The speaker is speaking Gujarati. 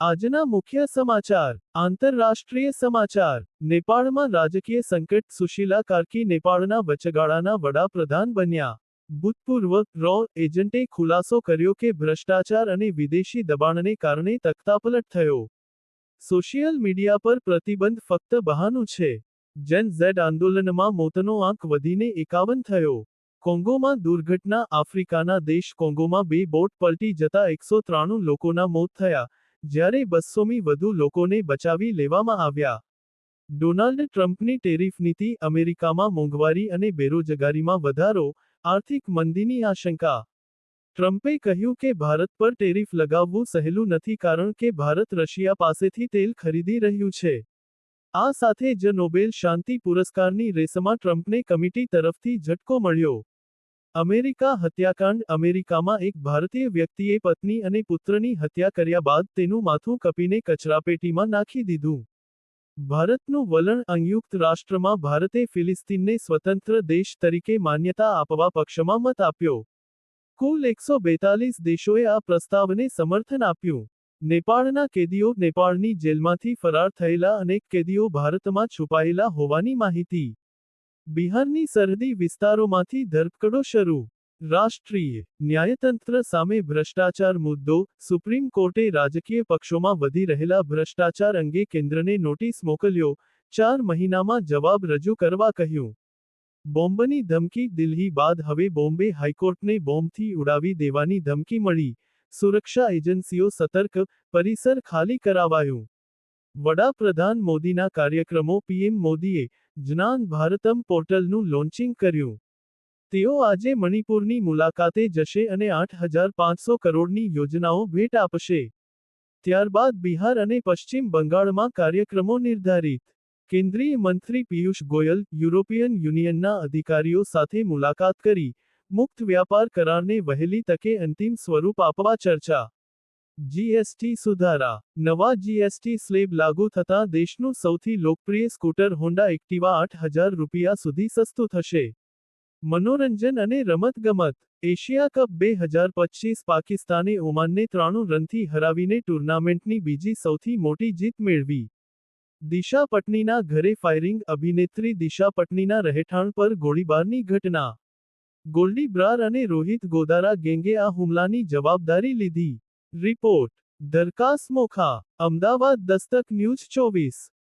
આજના મુખ્ય સમાચાર આંતરરાષ્ટ્રીય સમાચાર નેપાળમાં રાજકીય સંકટ સુશીલા કાર્કી નેપાળના વચગાળાના વડાપ્રધાન બન્યા ભૂતપૂર્વ રॉ એજન્ટે ખુલાસો કર્યો કે ભ્રષ્ટાચાર અને વિદેશી દબાણને કારણે તખ્તાપલટ થયો સોશિયલ મીડિયા પર પ્રતિબંધ ફક્ત બહાનું છે જેન ઝેડ આંદોલનમાં મોતનો આંક વધીને 51 થયો કોંગોમાં દુર્ઘટના આફ્રિકાના દેશ કોંગોમાં બે બોટ પલટી જતા 193 લોકોના મોત થયા જ્યારે 200મી વધુ લોકોને બચાવી લેવામાં આવ્યા ડોનાલ્ડ ટ્રમ્પની ટેરિફ નીતિ અમેરિકામાં મોંઘવારી અને બેરોજગારીમાં વધારો આર્થિક મંદીની આશંકા ટ્રમ્પે કહ્યું કે ભારત પર ટેરિફ લગાવવું સહેલું નથી કારણ કે ભારત રશિયા પાસેથી તેલ ખરીદી રહ્યું છે આ સાથે જ નોબેલ શાંતિ પુરસ્કારની રેસમાં ટ્રમ્પને કમિટી તરફથી ઝટકો મળ્યો અમેરિકા હત્યાકાંડ અમેરિકામાં એક ભારતીય વ્યક્તિએ પત્ની અને પુત્રની હત્યા કર્યા બાદ તેનું માથું કપીને કચરાપેટીમાં નાખી દીધું ભારતનું વલણ સંયુક્ત રાષ્ટ્રમાં ભારતે ફિલિસ્તીનને સ્વતંત્ર દેશ તરીકે માન્યતા આપવા પક્ષમાં મત આપ્યો કુલ 142 દેશોએ આ પ્રસ્તાવને સમર્થન આપ્યું નેપાળના કેદીઓ નેપાળની જેલમાંથી ફરાર થયેલા અનેક કેદીઓ ભારતમાં છુપાયેલા હોવાની માહિતી બિહારની સરહદી વિસ્તારોમાંથી ધરપકડો શરૂ રાષ્ટ્રીય ન્યાયતંત્ર સામે ભ્રષ્ટાચાર મુદ્દો સુપ્રીમ કોર્ટે રાજકીય પક્ષોમાં વધી રહેલા ભ્રષ્ટાચાર અંગે કેન્દ્રને નોટિસ મોકલ્યો 4 મહિનામાં જવાબ રજૂ કરવા કહ્યું બોમ્બની ધમકી દિલ્હી બાદ હવે બોમ્બે હાઈકોર્ટને બોમ્બથી ઉડાવી દેવાની ધમકી મળી સુરક્ષા એજન્સીઓ સતર્ક પરિસર ખાલી કરાવાયું વડાપ્રધાન મોદીના કાર્યક્રમો પીએમ મોદીએ જ્ઞાન ભારતમ પોર્ટલનું લોન્ચિંગ કર્યું તેઓ આજે મણિપુરની મુલાકાતે જશે અને 8500 કરોડની યોજનાઓ ભેટ આપશે ત્યારબાદ બિહાર અને પશ્ચિમ બંગાળમાં કાર્યક્રમો નિર્ધારિત કેન્દ્રીય મંત્રી પિયુષ ગોયલ યુરોપિયન યુનિયનના અધિકારીઓ સાથે મુલાકાત કરી મુક્ત વ્યાપાર કરારને વહેલી તકે અંતિમ સ્વરૂપ આપવા ચર્ચા જીએસટી સુધારા નવા જીએસટી સ્લેબ લાગુ થતાં દેશનું સૌથી લોકપ્રિય સ્કૂટર હોન્ડા એક્ટિવા 8000 રૂપિયા સુધી સસ્તું થશે મનોરંજન અને રમતગમત એશિયા કપ 2025 પાકિસ્તાને ઓમાનને 93 રનથી હરાવીને ટૂર્નામેન્ટની બીજી સૌથી મોટી જીત મેળવી દિશા પટનીના ઘરે ફાયરિંગ અભિનેત્રી દિશા પટનીના રહેઠાણ પર ગોળીબારની ઘટના ગોલ્ડી બ્રાર અને રોહિત ગોદારા ગેંગે આ હુમલાની જવાબદારી લીધી રિપોર્ટ દરકાસ મોખા અમદાવાદ દસ્તક ન્યૂઝ 24